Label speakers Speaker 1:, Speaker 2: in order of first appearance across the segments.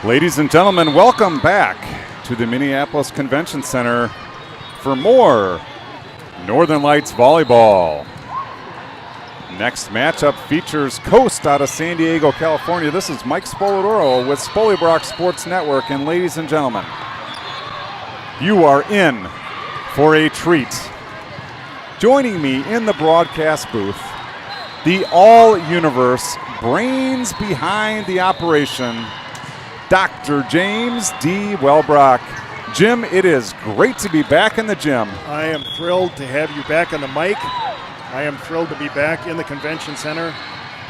Speaker 1: Ladies and gentlemen, welcome back to the Minneapolis Convention Center for more Northern Lights volleyball. Next matchup features Coast out of San Diego, California. This is Mike Spolidoro with Spolibrock Sports Network. And ladies and gentlemen, you are in for a treat. Joining me in the broadcast booth, the all-universe brains behind the operation, Dr. James D. Welbrock. Jim, it is great to be back in the gym.
Speaker 2: I am thrilled to have you back on the mic. I am thrilled to be back in the convention center.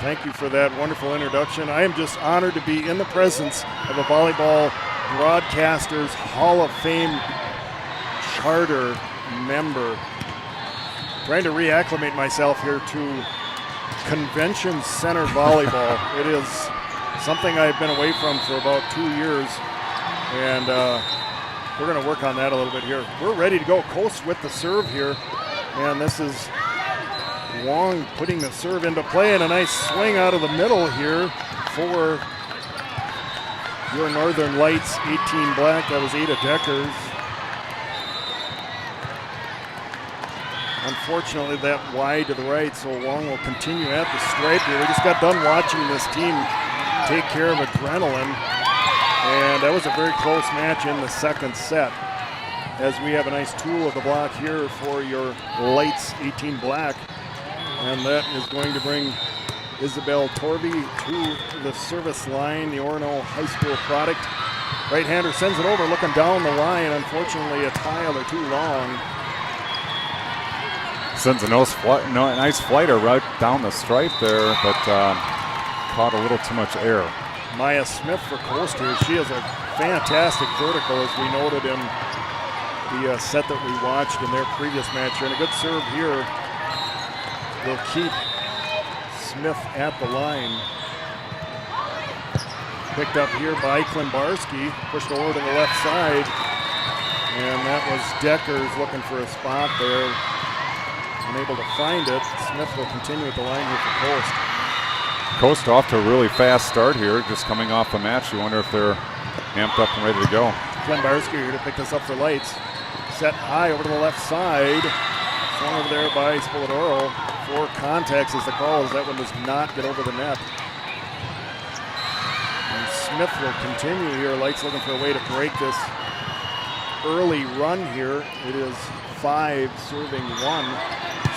Speaker 2: Thank you for that wonderful introduction. I am just honored to be in the presence of a Volleyball Broadcasters Hall of Fame charter member. Trying to reacclimate myself here to convention center volleyball. It is something I've been away from for about 2 years, and we're going to work on that a little bit here. We're ready to go. Coast with the serve here, and this is Wong putting the serve into play, and a nice swing out of the middle here for your Northern Lights 18 black. That was Ada Deckers. Unfortunately, that wide to the right, so Wong will continue at the stripe here. We just got done watching this team take care of adrenaline, and that was a very close match in the second set, as we have a nice tool of the block here for your Lights 18 black, and that is going to bring Isabel Torby to the service line, the Orono High School product. Right-hander sends it over, looking down the line. Unfortunately, a tile or too long.
Speaker 1: Sends a nice flighter right down the stripe there, but caught a little too much air.
Speaker 2: Maya Smith for Coast here. She has a fantastic vertical, as we noted in the set that we watched in their previous match. And a good serve here will keep Smith at the line. Picked up here by Klimbarski, pushed over to the left side. And that was Deckers looking for a spot there. Unable to find it. Smith will continue at the line here for Coast.
Speaker 1: Coast off to a really fast start here, just coming off the match. You wonder if they're amped up and ready to go.
Speaker 2: Klimbarski here to pick this up for Lights. Set high over to the left side. Swung over there by Spolidoro. 4 contacts is the call, as that one does not get over the net. And Smith will continue here. Lights looking for a way to break this early run here. It is 5 serving 1.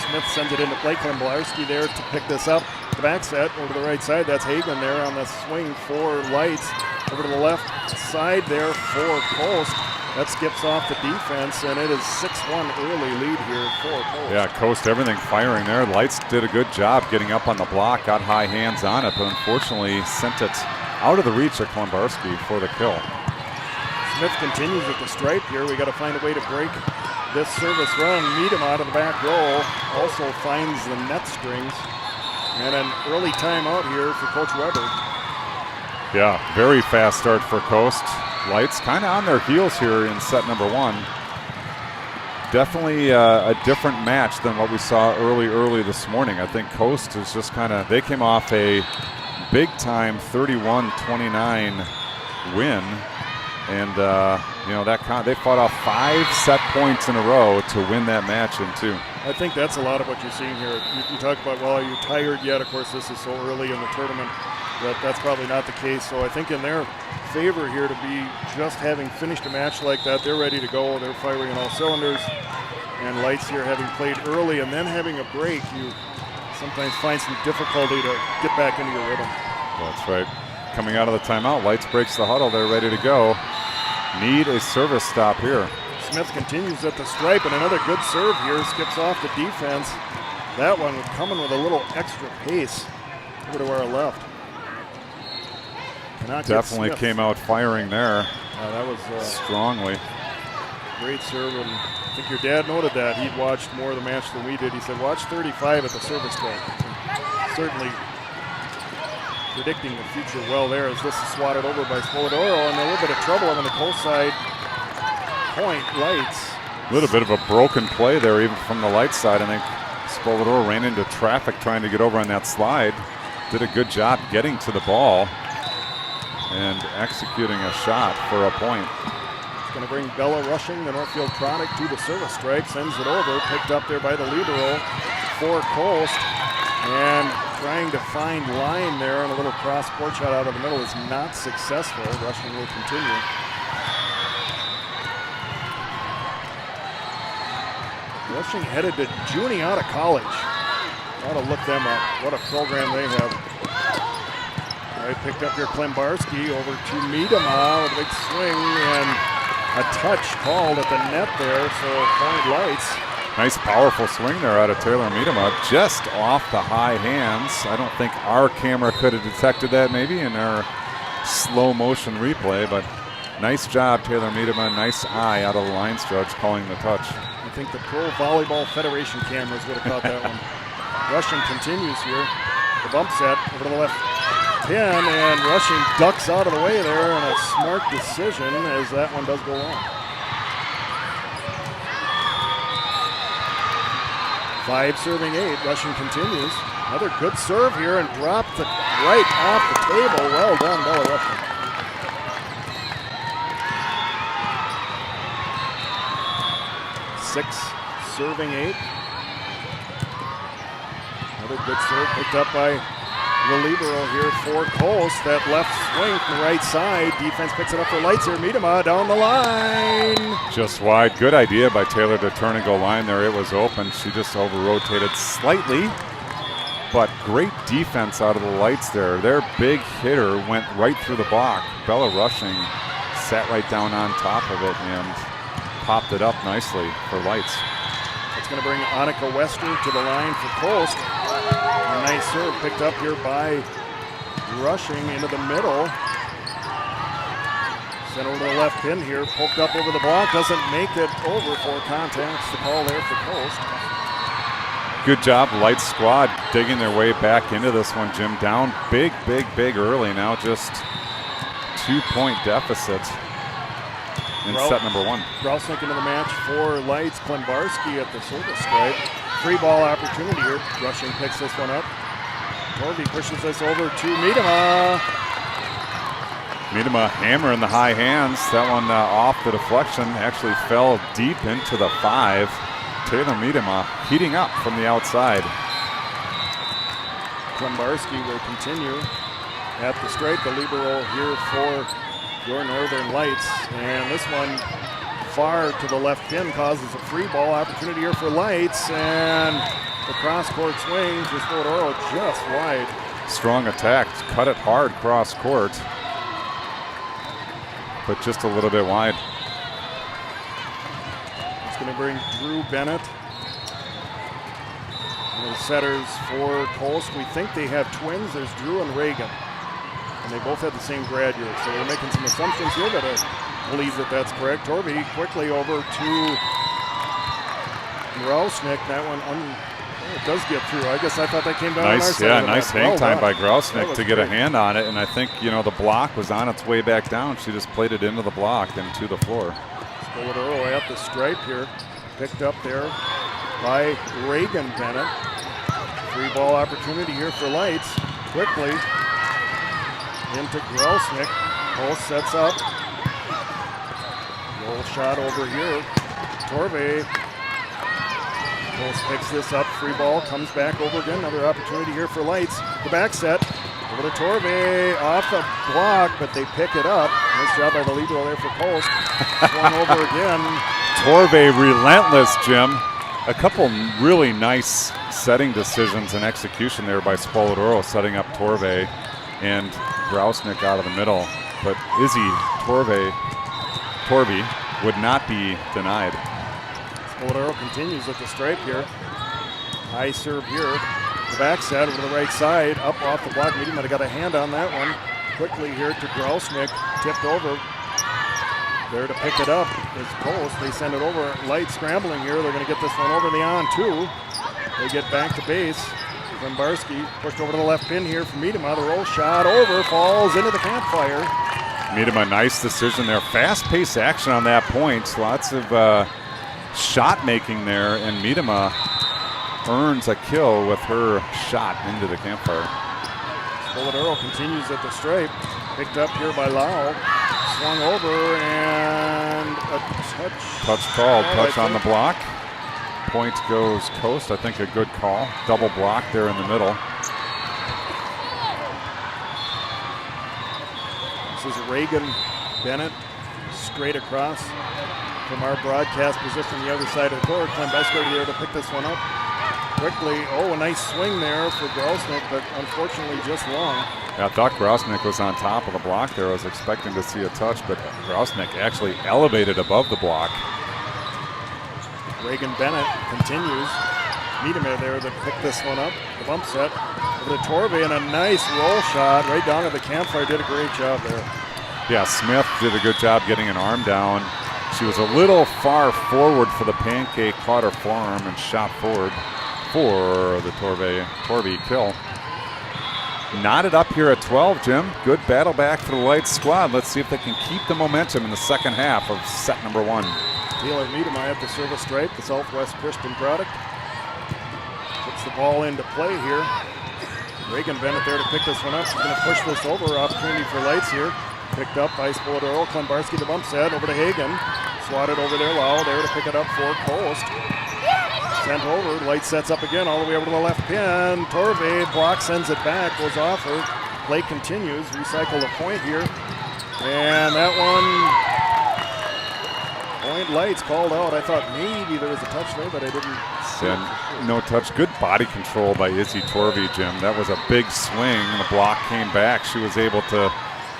Speaker 2: Smith sends it into play. Klimbarski there to pick this up. The back set over to the right side. That's Hagen there on the swing for Lights. Over to the left side there for Coast. That skips off the defense, and it is 6-1 early lead here for Coast.
Speaker 1: Yeah, Coast, everything firing there. Lights did a good job getting up on the block, got high hands on it, but unfortunately sent it out of the reach of Klimbarski for the kill.
Speaker 2: Smith continues at the stripe here. We got to find a way to break this service run. Needham out of the back row also finds the net strings. And an early timeout here for Coach Weber.
Speaker 1: Yeah, very fast start for Coast. Lights kind of on their heels here in set number 1. Definitely a different match than what we saw early this morning. I think Coast is just kind of, they came off a big-time 31-29 win. And, they fought off 5 set points in a row to win that match in 2.
Speaker 2: I think that's a lot of what you're seeing here. You talk about, well, are you tired yet? Of course, this is so early in the tournament that that's probably not the case. So I think in their favor here to be just having finished a match like that, they're ready to go. They're firing on all cylinders. And Lights here having played early and then having a break, you sometimes find some difficulty to get back into your rhythm.
Speaker 1: That's right. Coming out of the timeout, Lights breaks the huddle. They're ready to go. Need a service stop here.
Speaker 2: Smith continues at the stripe, and another good serve here. Skips off the defense. That one coming with a little extra pace over to our left.
Speaker 1: Definitely came out firing there.
Speaker 2: That was
Speaker 1: strongly.
Speaker 2: Great serve, and I think your dad noted that. He'd watched more of the match than we did. He said, watch 35 at the service track. Certainly predicting the future well there, as this is swatted over by Spolidoro, and a little bit of trouble on the Coast side. Point Lights.
Speaker 1: A little bit of a broken play there, even from the Lights side. I think Spolidoro ran into traffic trying to get over on that slide. Did a good job getting to the ball. and executing a shot for a point.
Speaker 2: It's going to bring Bella Rushing, the Northfield product, to the service stripe. Sends it over. Picked up there by the libero for Coast. And trying to find line there, and a little cross court shot out of the middle is not successful. Rushing will continue. Rushing headed to Juniata College. Got to look them up. What a program they have. All right, picked up here Klembarski over to Miedema with a big swing and a touch called at the net there, so point Lights.
Speaker 1: Nice powerful swing there out of Taylor Miedema, just off the high hands. I don't think our camera could have detected that maybe in our slow motion replay, but nice job Taylor Miedema, nice eye out of the lines judge calling the touch.
Speaker 2: I think the Pro Volleyball Federation cameras would have caught that one. Rushing continues here. The bump set over to the left pin, and Rushing ducks out of the way there, and a smart decision as that one does go long. 5 serving 8. Rushing continues. Another good serve here and dropped it right off the table. Well done, Bella Rushing. Six serving 8. Another good serve picked up by the libero here for Coast. That left swing from the right side. Defense picks it up for Lights here. Miedema down the line.
Speaker 1: Just wide. Good idea by Taylor to turn and go line there. It was open. She just over-rotated slightly, but great defense out of the Lights there. Their big hitter went right through the block. Bella Rushing sat right down on top of it and popped it up nicely for Lights.
Speaker 2: It's going to bring Annika Wester to the line for Coast. A nice serve picked up here by Rushing into the middle. Sent over to the left pin here, poked up over the block, doesn't make it over for contact. It's the call there for Coast.
Speaker 1: Good job, Lights squad digging their way back into this one, Jim. Down big early now, just 2-point deficit in set number 1.
Speaker 2: Grousnick into the match for Lights. Klembarski at the service stripe. Free ball opportunity here. Rushing picks this one up. Torvey pushes this over to Miedema.
Speaker 1: Miedema hammer in the high hands. That one off the deflection actually fell deep into the 5. Taylor Miedema heating up from the outside.
Speaker 2: Klembarski will continue at the stripe. The libero here for your Northern Lights. And this one far to the left pin causes a free ball opportunity here for Lights. And the cross-court swing for Spolitoro just wide.
Speaker 1: Strong attack. Cut it hard cross-court, but just a little bit wide.
Speaker 2: It's going to bring Drew Bennett. And the setters for Coast. We think they have twins. There's Drew and Reagan. And they both had the same grad year. So we're making some assumptions here, but I believe that that's correct. Torvey quickly over to Grousnick. That one, it does get through. I guess I thought that came down on our
Speaker 1: Nice,
Speaker 2: side.
Speaker 1: yeah, nice hang time by Grousnick to get
Speaker 2: great.
Speaker 1: a hand on it. And I think, the block was on its way back down. She just played it into the block and to the floor.
Speaker 2: Spolitoro at the stripe here. Picked up there by Reagan Bennett. Free ball opportunity here for Lights. Quickly into Grousnick. Post sets up. Roll shot over here. Torvey. Post picks this up. Free ball comes back over again. Another opportunity here for Lights. The back set. Over to Torvey. Off the block, but they pick it up. Nice job by the libero there for Post. Swung over again.
Speaker 1: Torvey relentless, Jim. A couple really nice setting decisions and execution there by Spolitoro, setting up Torvey and Grousnick out of the middle. But Izzy Torvey would not be denied.
Speaker 2: Spolitoro continues at the stripe here. High serve here. The back set over to the right side. Up off the block. Miedema might have got a hand on that one. Quickly here to Grousnick. Tipped over. There to pick it up is Post. They send it over. Light scrambling here. They're going to get this one over the on-2. They get back to base. Klembarski pushed over to the left pin here for Miedema. The roll shot over. Falls into the campfire.
Speaker 1: Miedema, nice decision there. Fast-paced action on that point. Lots of shot making there, and Miedema earns a kill with her shot into the campfire.
Speaker 2: Spolitoro continues at the stripe. Picked up here by Lau. Swung over and a touch.
Speaker 1: Touch called. Touch on the block. Point goes Coast. I think a good call. Double block there in the middle.
Speaker 2: This is Reagan Bennett straight across from our broadcast position the other side of the court. Klembesko there to pick this one up quickly. Oh, a nice swing there for Grosnick, but unfortunately just long.
Speaker 1: Yeah, I thought Grosnick was on top of the block there. I was expecting to see a touch, but Grosnick actually elevated above the block.
Speaker 2: Reagan Bennett continues. Miedema there to pick this one up. The bump set over to Torvey and a nice roll shot right down at the campfire. Did a great job there.
Speaker 1: Yeah, Smith did a good job getting an arm down. She was a little far forward for the pancake, caught her forearm and shot forward for the Torvey kill. Knotted up here at 12, Jim. Good battle back for the Lights squad. Let's see if they can keep the momentum in the second half of set number 1.
Speaker 2: Taylor Miedema at the service stripe, the Southwest Christian product. Puts the ball into play here. Reagan Bennett there to pick this one up. She's going to push this over. Opportunity for Lights here. Picked up by Spolodoro. Klembarski the bump set over to Hagen. Swatted over there. Lau there to pick it up for Coast. Sent over. Lights sets up again all the way over to the left pin. Torvey block, sends it back. Goes off her. Play continues. Recycle the point here. And that one... Point Lights called out. I thought maybe there was a touch there, but I didn't see it.
Speaker 1: No touch. Good body control by Izzy Torvey, Jim. That was a big swing, and the block came back. She was able to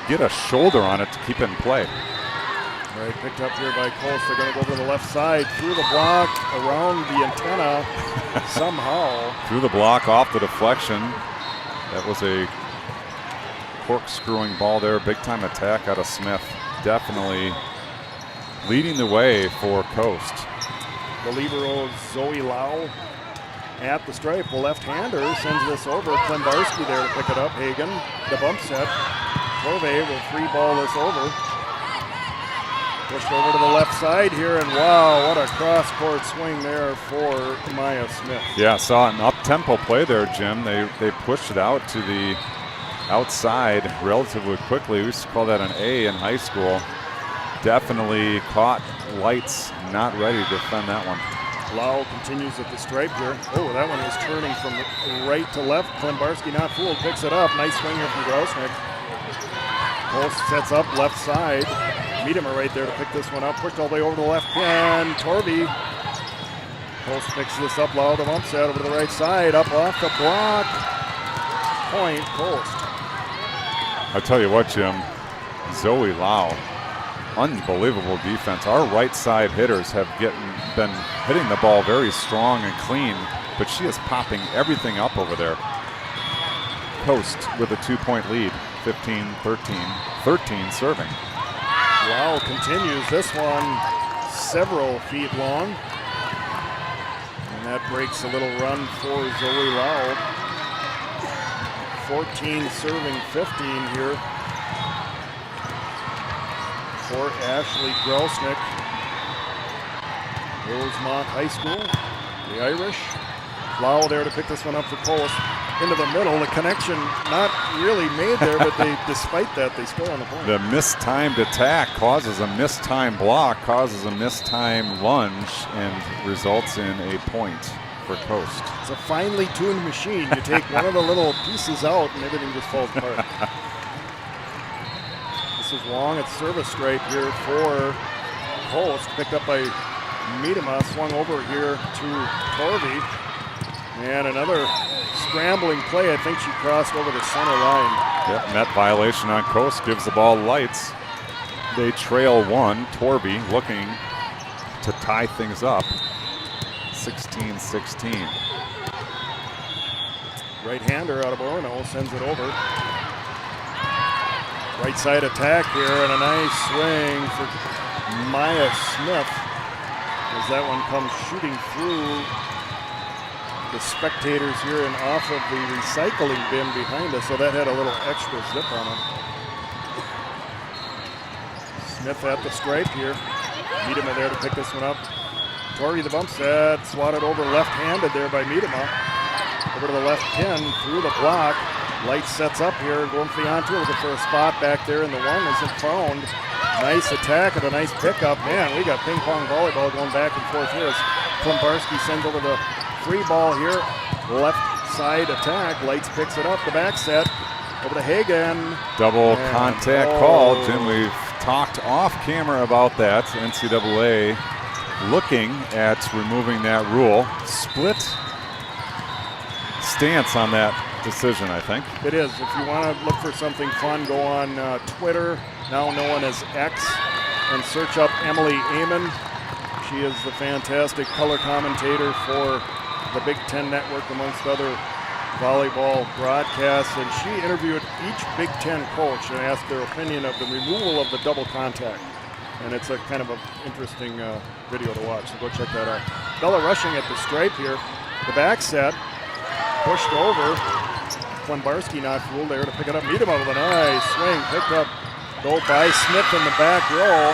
Speaker 1: get a shoulder on it to keep it in play.
Speaker 2: All right, picked up here by Colts. They're going to go over to the left side, through the block, around the antenna, somehow.
Speaker 1: Through the block, off the deflection. That was a corkscrewing ball there. Big-time attack out of Smith. Definitely leading the way for Coast.
Speaker 2: The libero Zoe Lau at the stripe. The left-hander sends this over. Klembarski there to pick it up. Hagen, the bump set. Torvey will free ball this over. Pushed over to the left side here, and wow, what a cross-court swing there for Maya Smith.
Speaker 1: Yeah, saw an up-tempo play there, Jim. They pushed it out to the outside relatively quickly. We used to call that an A in high school. Definitely caught Lights not ready to defend that one.
Speaker 2: Lau continues at the stripe here. Oh, that one was turning from right to left. Klembarski not fooled, picks it up. Nice swing here from Grosnick. Post sets up left side. Miedema right there to pick this one up. Pushed all the way over to the left pin. Torvey. Post picks this up. Lau the bump set over to the right side. Up off the block. Point Post.
Speaker 1: I'll tell you what, Jim. Zoe Lau. Unbelievable defense. Our right side hitters have been hitting the ball very strong and clean, but she is popping everything up over there. Coast with a 2-point lead, 15-13, 13 serving.
Speaker 2: Lau continues this one several feet long. And that breaks a little run for Zoe Lau. 14 serving 15 here for Ashley Grosnick. Rosemont High School, the Irish. Lau there to pick this one up for Post. Into the middle, the connection not really made there, but despite that, they score on the point.
Speaker 1: The mistimed attack causes a mistimed block, causes a mistimed lunge, and results in a point for Coast.
Speaker 2: It's a finely tuned machine. You take one of the little pieces out and everything just falls apart. This is long at service stripe here for Post. Picked up by Miedema, swung over here to Torvey. And another scrambling play. I think she crossed over the center line.
Speaker 1: Yep, net violation on Coast, gives the ball Lights. They trail 1. Torvey looking to tie things up. 16-16.
Speaker 2: Right-hander out of Orono sends it over. Right side attack here, and a nice swing for Maya Smith as that one comes shooting through the spectators here and off of the recycling bin behind us, so that had a little extra zip on it. Smith at the stripe here. Miedema there to pick this one up. Torrey the bump set, swatted over left-handed there by Miedema. Over to the left pin, through the block. Lights sets up here, going for the onto, looking for a spot back there in the one, isn't found. Nice attack and a nice pickup. Man, we got ping pong volleyball going back and forth here as Klimbarski sends over the free ball here. Left side attack. Lights picks it up. The back set over to Hagen.
Speaker 1: Double contact call. Jim, we've talked off camera about that. NCAA looking at removing that rule. Split stance on that decision, I think.
Speaker 2: It is. If you want to look for something fun, go on Twitter, now known as X, and search up Emily Amon. She is the fantastic color commentator for the Big Ten Network, amongst other volleyball broadcasts, and she interviewed each Big Ten coach and asked their opinion of the removal of the double contact. And it's a kind of an interesting video to watch, so go check that out. Bella rushing at the stripe here. The back set, pushed over. Klimbarski not fooled there to pick it up. Miedema with a nice swing, picked up, go by Smith in the back row.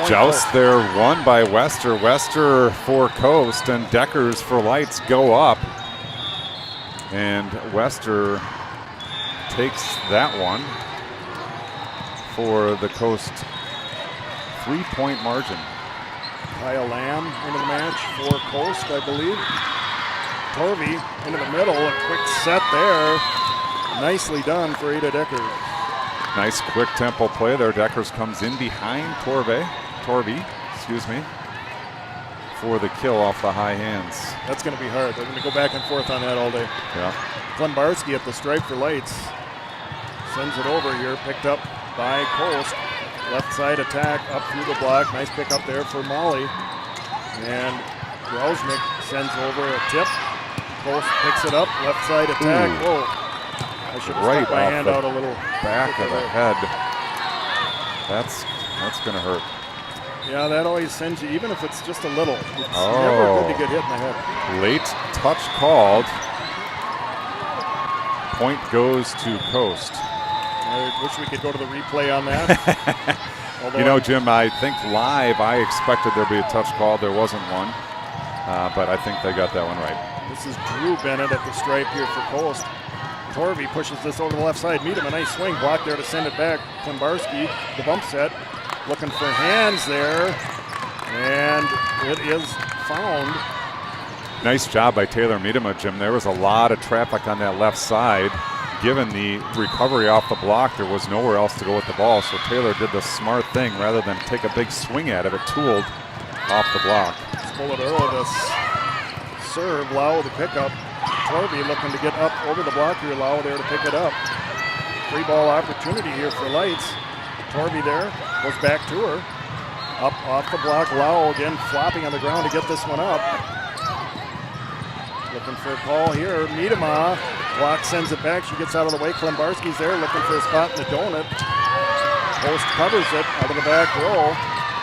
Speaker 1: Joust there won by Wester. Wester for Coast and Deckers for Lights go up. And Wester takes that one for the Coast 3-point margin.
Speaker 2: Kyle Lamb into the match for Coast, I believe. Torvey into the middle, a quick set there. Nicely done for Ada Deckers.
Speaker 1: Nice quick tempo play there. Deckers comes in behind Torvey, for the kill off the high hands.
Speaker 2: That's going to be hard. They're going to go back and forth on that all day.
Speaker 1: Yeah.
Speaker 2: Klimbarski at the stripe for Lights. Sends it over here, picked up by Coast. Left side attack up through the block. Nice pick up there for Molly. And Grausnick sends over a tip. Coast picks it up. Left side attack.
Speaker 1: Ooh.
Speaker 2: Whoa. I should have stuck my hand out a little.
Speaker 1: Back of the head. That's going to hurt.
Speaker 2: Yeah, that always sends you, even if it's just a little. It's never good to get hit in the head.
Speaker 1: Late touch called. Point goes to Coast.
Speaker 2: I wish we could go to the replay on that.
Speaker 1: You know, Jim, I think live I expected there'd be a touch call. There wasn't one, but I think they got that one right.
Speaker 2: This is Drew Bennett at the stripe here for Coast. Torvey pushes this over the left side. Miedema, a nice swing block there to send it back. Klimbarski, the bump set, looking for hands there, and it is found.
Speaker 1: Nice job by Taylor Miedema, Jim. There was a lot of traffic on that left side. Given the recovery off the block, there was nowhere else to go with the ball, so Taylor did the smart thing. Rather than take a big swing at it, it tooled off the block.
Speaker 2: Spoladero with a serve, Lau the pickup. Torvey looking to get up over the block here, Lau there to pick it up. Free ball opportunity here for Lights. Torvey there, goes back to her. Up off the block, Lau again flopping on the ground to get this one up. Looking for a call here, Miedema. Block sends it back, she gets out of the way. Klimbarski's there looking for a spot in the donut. Post covers it, out of the back row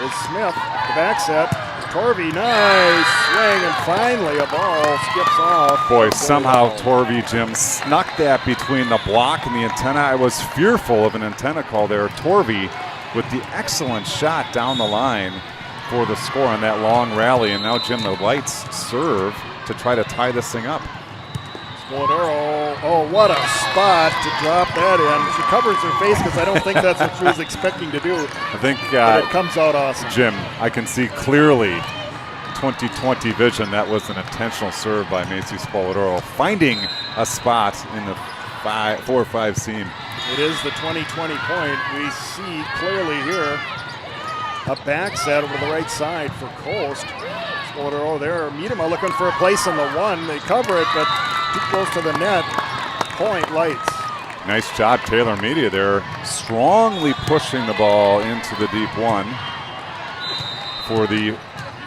Speaker 2: is Smith. The back set, Torvey, nice swing, and finally a ball skips off.
Speaker 1: Boy, somehow Torvey, Jim, snuck that between the block and the antenna. I was fearful of an antenna call there. Torvey with the excellent shot down the line for the score on that long rally. And now, Jim, the Lights serve to try to tie this thing up.
Speaker 2: Spoladero, oh, what a spot to drop that in. She covers her face because I don't think that's what she was expecting to do.
Speaker 1: I think
Speaker 2: but it comes out awesome.
Speaker 1: Jim, I can see clearly 2020 vision. That was an intentional serve by Macy Spoladero, finding a spot in the 4-5 seam.
Speaker 2: It is the 2020 point. We see clearly here a back set over the right side for Coast. Spoladero there. Miedema looking for a place in the one. They cover it, but too close to the net. Point Lights.
Speaker 1: Nice job, Taylor Media there, strongly pushing the ball into the deep one for the,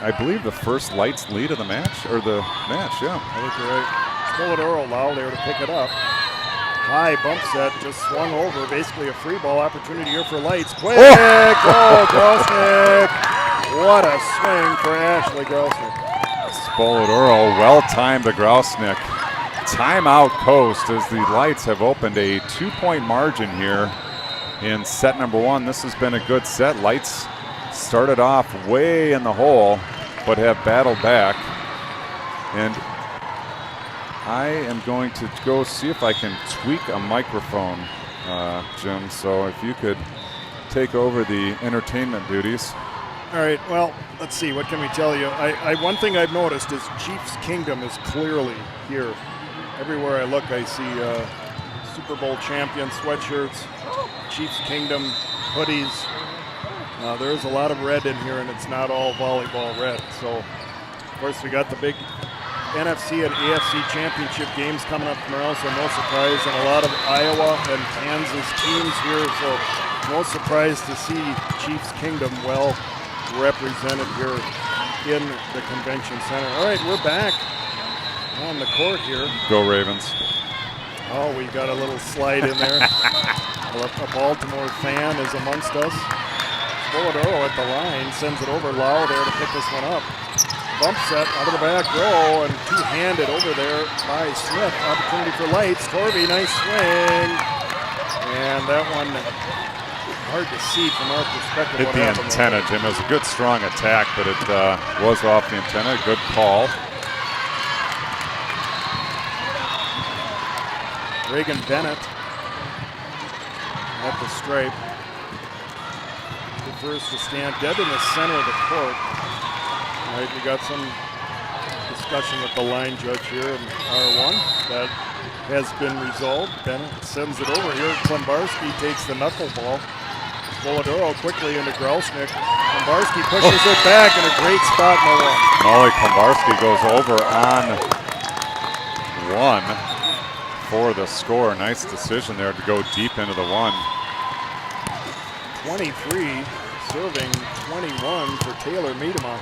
Speaker 1: I believe, the first Lights lead of the match, or the match, yeah.
Speaker 2: I think you're right. Spoladero Lau there to pick it up. High bump set, just swung over. Basically a free ball opportunity here for Lights. Quick! Oh, Grausnick! What a swing for Ashley Grausnick.
Speaker 1: Spoladero well-timed to Grausnick. Timeout Coast as the Lights have opened a 2-point margin here in set number one. This has been a good set. Lights started off way in the hole, but have battled back. And I am going to go see if I can tweak a microphone, Jim. So if you could take over the entertainment duties.
Speaker 2: All right, well, let's see. What can we tell you? One thing I've noticed is Chiefs Kingdom is clearly here. Everywhere I look, I see Super Bowl champion sweatshirts, Chiefs Kingdom hoodies. There's a lot of red in here, and it's not all volleyball red. So, of course, we got the big NFC and AFC championship games coming up tomorrow, so no surprise. And a lot of Iowa and Kansas teams here, so no surprise to see Chiefs Kingdom well represented here in the convention center. All right, we're back on the court here.
Speaker 1: Go Ravens.
Speaker 2: Oh, we got a little slide in there. A Baltimore fan is amongst us. Spoladoro at the line, sends it over. Lau there to pick this one up. Bump set out of the back row and two-handed over there by Smith. Opportunity for Lights. Torvey, nice swing. And that one, hard to see from our perspective.
Speaker 1: Hit the antenna, Jim. It was a good, strong attack, but it was off the antenna. Good call.
Speaker 2: Reagan Bennett at the stripe. Prefers to stand dead in the center of the court. All right, we got some discussion with the line judge here in R1. That has been resolved. Bennett sends it over here. Klembarski takes the knuckleball. Spoladoro quickly into Grausnick. Klembarski pushes it back in a great spot, Noah.
Speaker 1: Molly Klembarski goes over on one for the score. Nice decision there to go deep into the one.
Speaker 2: 23, serving 21 for Taylor Miedema.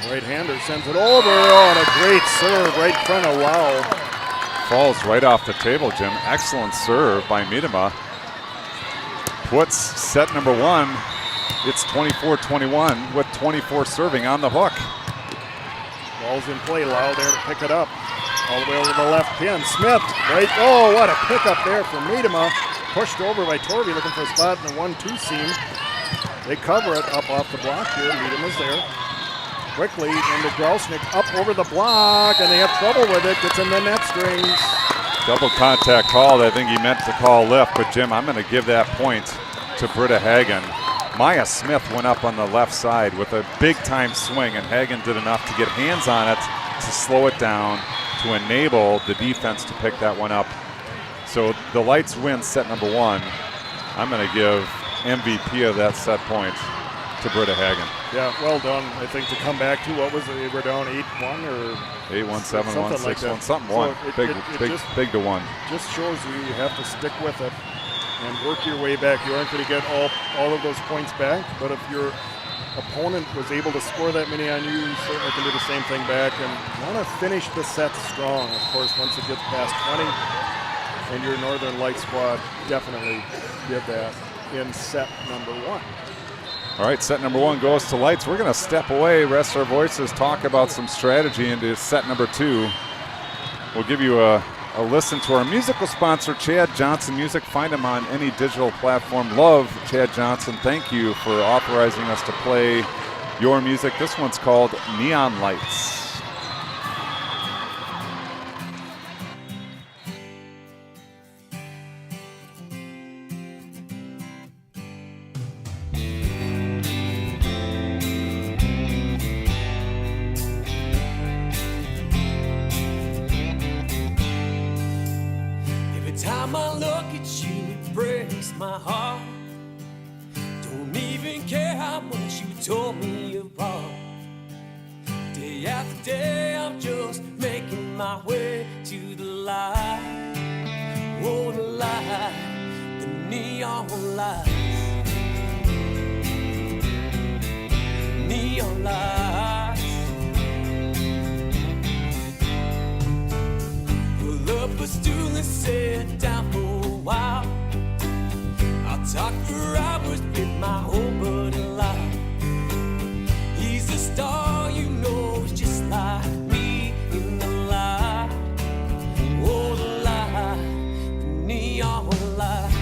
Speaker 2: Right-hander sends it over. Oh, and a great serve right in front of Lau.
Speaker 1: Falls right off the table, Jim. Excellent serve by Miedema. Puts set number one. It's 24-21 with 24 serving on the hook.
Speaker 2: Ball's in play. Lau there to pick it up. All the way over the left pin. Smith, right. Oh, what a pickup there for Miedema. Pushed over by Torvey, looking for a spot in the 1-2 seam. They cover it up off the block here. Miedema's there. Quickly into Grausnick, up over the block, and they have trouble with it. Gets in the net strings.
Speaker 1: Double contact called. I think he meant to call lift, but Jim, I'm going to give that point to Britta Hagen. Maya Smith went up on the left side with a big-time swing, and Hagen did enough to get hands on it to slow it down, to enable the defense to pick that one up. So the Lights win set number one. I'm going to give MVP of that set point to Britta Hagen.
Speaker 2: Yeah, well done. I think to come back to, what was it? They were down 8-1 or
Speaker 1: 8-1, 7-1, 6-1, something
Speaker 2: so
Speaker 1: one. Big to one.
Speaker 2: Just shows you have to stick with it and work your way back. You aren't going to get all of those points back, but if your opponent was able to score that many on you, you certainly can do the same thing back and want to finish the set strong. Of course, once it gets past 20, and your Northern Light squad definitely did that in set number one.
Speaker 1: All right, set number one goes to Lights. We're going to step away, rest our voices, talk about some strategy into set number two. We'll give you a listen to our musical sponsor, Chad Johnson Music. Find him on any digital platform. Love Chad Johnson. Thank you for authorizing us to play your music. This one's called Neon Lights.
Speaker 3: Time I look at you, it breaks my heart. Don't even care how much you tore me apart. Day after day, I'm just making my way to the light. Oh, the light, the neon lights. Neon lights. Pull up a stool and sit down for a while. I'll talk for hours with my old buddy Lyle. He's a star, you know, he's just like me in the light. Oh, the light, the neon lights.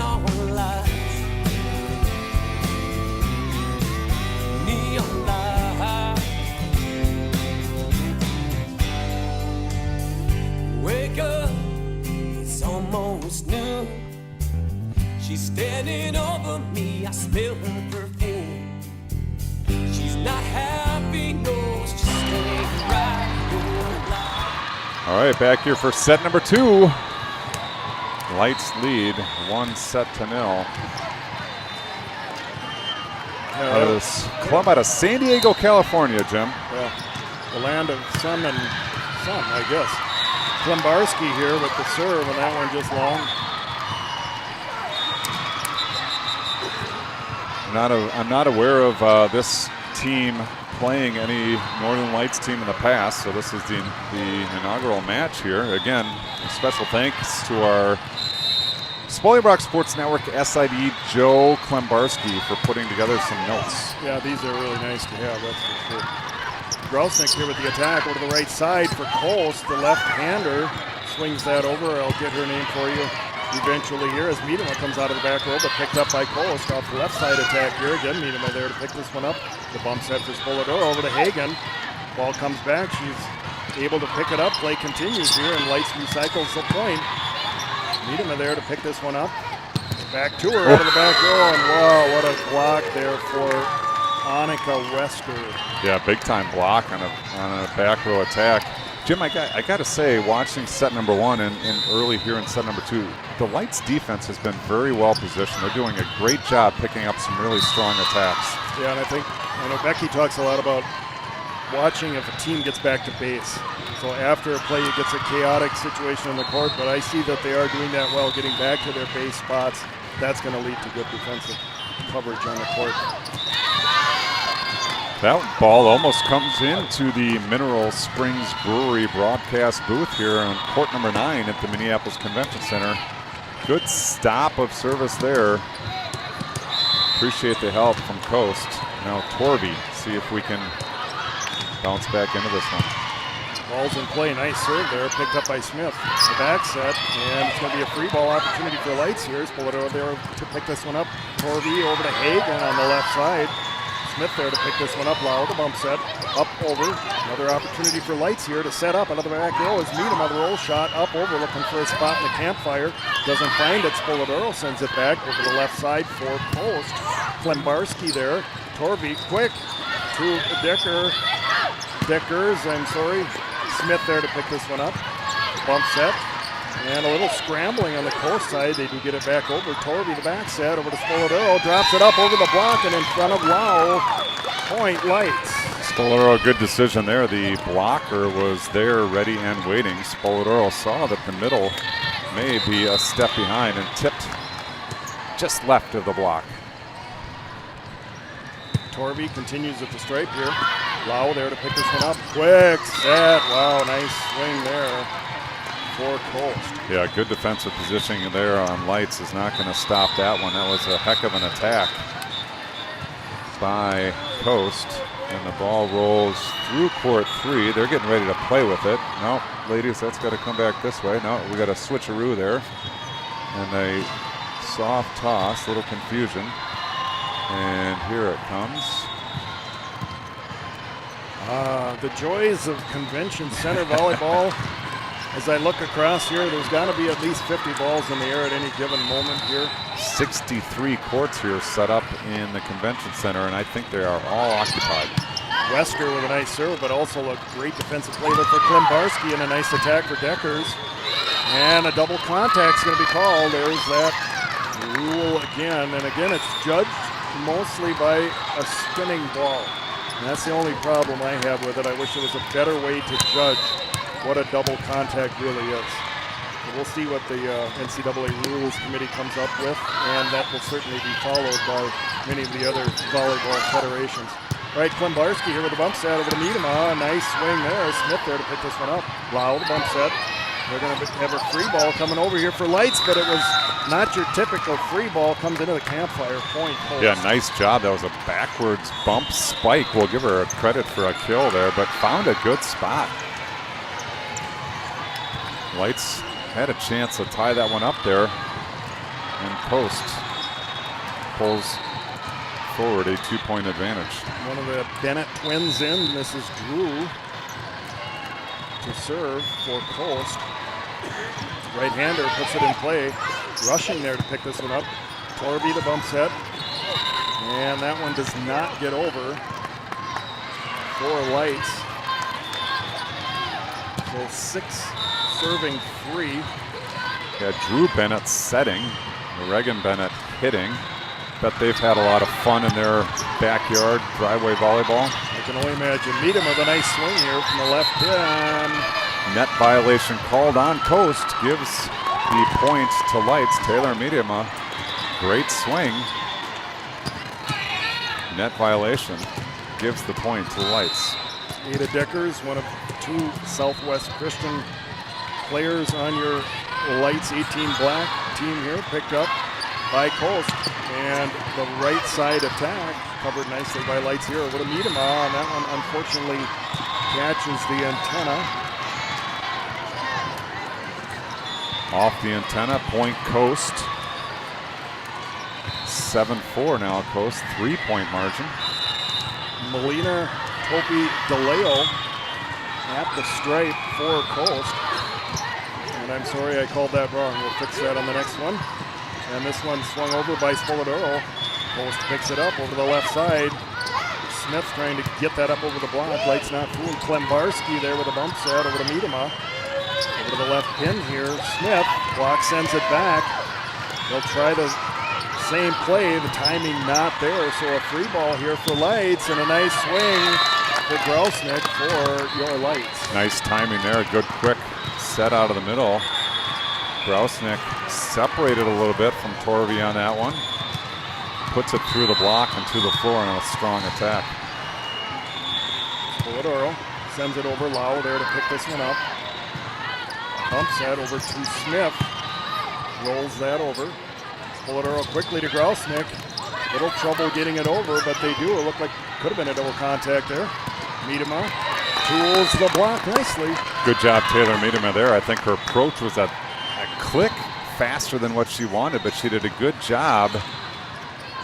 Speaker 3: neon lights. Neon lights. Wake up, it's almost noon. She's standing over me, I smell her perfume. She's not happy, no, she's staying right here.
Speaker 1: All right, back here for set number 2. Lights lead 1-0. Out of this club out of San Diego, California, Jim.
Speaker 2: Yeah, the land of sun and sun, I guess. Klembarski here with the serve, and that one just long.
Speaker 1: I'm not aware of this team playing any Northern Lights team in the past, so this is the inaugural match here. Again, a special thanks to our Spoilbrook Sports Network SID Joe Klembarski for putting together some notes.
Speaker 2: Yeah, these are really nice to have, that's for sure. Grosnick here with the attack over to the right side for Coles, the left-hander. Swings that over. I'll get her name for you eventually here as Miedema comes out of the back row, but picked up by Coles off the left side attack here. Again, Miedema there to pick this one up. The bump set for Spolador over to Hagen. Ball comes back. She's able to pick it up. Play continues here, and Lights recycles the point. Miedema there to pick this one up. Back to her out of the back row, and wow, what a block there for Annika Wesker.
Speaker 1: Yeah, big time block on a back row attack. Jim, I got to say, watching set number 1 and early here in set number 2, the Lights defense has been very well positioned. They're doing a great job picking up some really strong attacks.
Speaker 2: Yeah, and I know Becky talks a lot about watching if a team gets back to base. So after a play, it gets a chaotic situation in the court, but I see that they are doing that well, getting back to their base spots. That's going to lead to good defensive coverage on the court.
Speaker 1: That ball almost comes into the Mineral Springs Brewery broadcast booth here on court number 9 at the Minneapolis Convention Center. Good stop of service there. Appreciate the help from Coast. Now Torby, see if we can bounce back into this one.
Speaker 2: Ball's in play, nice serve there, picked up by Smith. The back set, and it's going to be a free ball opportunity for Lights here. Spolador there to pick this one up. Torby over to Hagen on the left side. Smith there to pick this one up. Lau, the bump set, up over. Another opportunity for Lights here to set up. Another back row is Miedema, the roll shot, up over, looking for a spot in the campfire. Doesn't find it. Spoladoro sends it back over the left side for Post. Klembarski there. Torby, quick to Deckers, Smith there to pick this one up. Bump set. And a little scrambling on the coast side. They do get it back over. Torby, the back set, over to Spoladoro. Drops it up over the block and in front of Lau. Point Lights.
Speaker 1: Spoladoro, good decision there. The blocker was there ready and waiting. Spoladoro saw that the middle may be a step behind and tipped just left of the block.
Speaker 2: Torby continues at the stripe here. Lau there to pick this one up. Quick set. Wow, nice swing there for Coast.
Speaker 1: Yeah, good defensive positioning there on Lights is not going to stop that one. That was a heck of an attack by Coast. And the ball rolls through court 3. They're getting ready to play with it. No, ladies, that's got to come back this way. No, we got a switcheroo there. And a soft toss, little confusion. And here it comes.
Speaker 2: The joys of Convention Center volleyball. As I look across here, there's got to be at least 50 balls in the air at any given moment here.
Speaker 1: 63 courts here set up in the Convention Center, and I think they are all occupied.
Speaker 2: Wesker with a nice serve, but also a great defensive play there for Klembarski and a nice attack for Deckers. And a double contact's going to be called. There's that rule again. And again, it's judged mostly by a spinning ball. And that's the only problem I have with it. I wish there was a better way to judge what a double contact really is. So we'll see what the NCAA Rules Committee comes up with, and that will certainly be followed by many of the other volleyball federations. All right, Klembarski here with the bump set over to Miedema. Nice swing there. Smith there to pick this one up. Lau, the bump set. They're going to have a free ball coming over here for Lights, but it was not your typical free ball. Comes into the campfire. Point Post.
Speaker 1: Yeah, nice job. That was a backwards bump spike. We'll give her a credit for a kill there, but found a good spot. Lights had a chance to tie that one up there. And Post pulls forward a 2-point advantage.
Speaker 2: One of the Bennett twins in. This is Drew to serve for Post. Right-hander puts it in play. Rushing there to pick this one up. Torby the bump set. And that one does not get over for Lights. So 6 serving 3.
Speaker 1: Yeah, Drew Bennett setting, Regan Bennett hitting. Bet they've had a lot of fun in their backyard driveway volleyball.
Speaker 2: I can only imagine. Needham with a nice swing here from the left pin.
Speaker 1: Net violation called on Coast, gives the point to Lights. Taylor Mediama, great swing. Net violation gives the point to Lights.
Speaker 2: Ada Deckers, one of 2 Southwest Christian players on your Lights 18 black team here, picked up by Coast. And the right side attack covered nicely by Lights here. Over to Miedema, and that one unfortunately catches the antenna.
Speaker 1: Off the antenna, point Coast. 7-4 now Coast, 3-point margin.
Speaker 2: Melina Topi DeLeo at the stripe for Coast. And I'm sorry I called that wrong. We'll fix that on the next one. And this one swung over by Spoladoro. Post picks it up over the left side. Smith trying to get that up over the block. Lights not fooled. Klembarski there with a bump set over to Miedema. Over to the left pin here. Smith, block sends it back. They'll try the same play. The timing not there. So a free ball here for Lights and a nice swing for Grousnick for your Lights.
Speaker 1: Nice timing there. Good quick set out of the middle. Grousnick separated a little bit from Torvey on that one. Puts it through the block and to the floor on a strong attack.
Speaker 2: Spoladoro sends it over. Lau there to pick this one up. Bump set over to Smith. Rolls that over. Spoladoro quickly to Grousnick. Little trouble getting it over, but they do. It looked like could have been a double contact there. Miedema tools the block nicely.
Speaker 1: Good job, Taylor Miedema there. I think her approach was a click faster than what she wanted, but she did a good job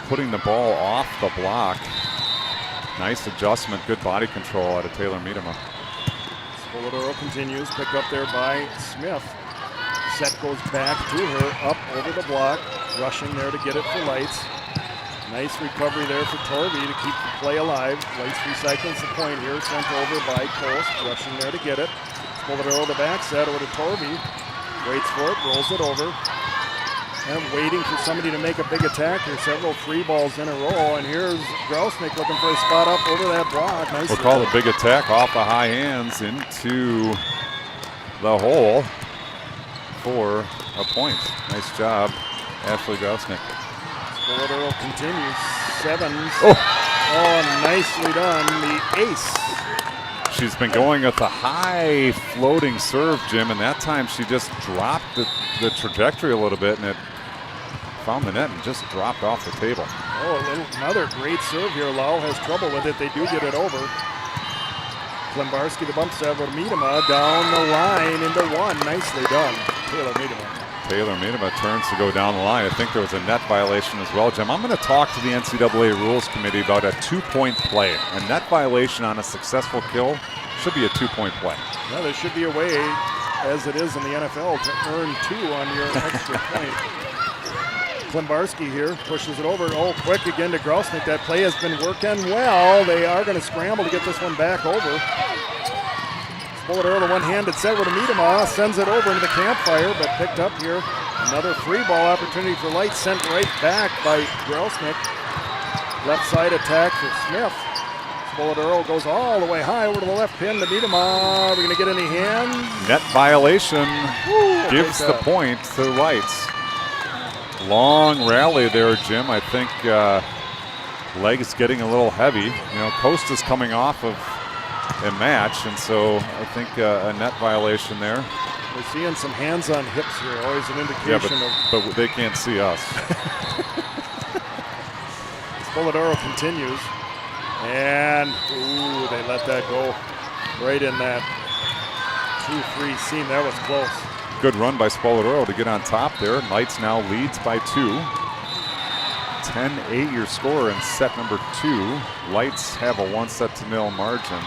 Speaker 1: putting the ball off the block. Nice adjustment, good body control out of Taylor Miedema.
Speaker 2: Spoladoro continues, picked up there by Smith. Set goes back to her, up over the block, rushing there to get it for Lights. Nice recovery there for Torvey to keep the play alive. Lights recycles the point here, sent over by Coast, rushing there to get it. Spoladoro the back set over to Torvey. Waits for it, rolls it over. And waiting for somebody to make a big attack here. Several free balls in a row. And here's Grousnick looking for a spot up over that block. Nice.
Speaker 1: We'll call the big attack off the high hands into the hole for a point. Nice job, Ashley Grousnick.
Speaker 2: Spoladoro continues. 7. Oh, nicely done. The ace.
Speaker 1: She's been going with a high floating serve, Jim, and that time she just dropped the trajectory a little bit, and it found the net and just dropped off the table.
Speaker 2: Oh, another great serve here. Lau has trouble with it. They do get it over. Klembarski the bump set over Miedema down the line into 1. Nicely done. Taylor Miedema.
Speaker 1: Taylor Miedema turns to go down the line. I think there was a net violation as well, Jim. I'm going to talk to the NCAA Rules Committee about a 2-point play. A net violation on a successful kill should be a 2-point play.
Speaker 2: Yeah, there should be a way, as it is in the NFL, to earn 2 on your extra point. Klembarski here pushes it over. Oh, quick again to Grousnick. That play has been working well. They are going to scramble to get this one back over. Spoladoro, the one-handed set over to Miedema, sends it over into the campfire, but picked up here. Another free ball opportunity for Lights, sent right back by Grousnick. Left side attack for Smith. Spoladoro goes all the way high over to the left pin to Miedema. Are we going to get any hands?
Speaker 1: Net violation gives the point to Lights. Long rally there, Jim. I think leg is getting a little heavy. You know, Coast is coming off of a match, and so I think a net violation there.
Speaker 2: We're seeing some hands on hips here, always an indication
Speaker 1: but they can't see us.
Speaker 2: Spoladoro continues, and they let that go right in that 2-3 seam. That was close.
Speaker 1: Good run by Spoladoro to get on top there. Lights now leads by 2. 10-8 your score in set number 2. Lights have a 1-0 margin.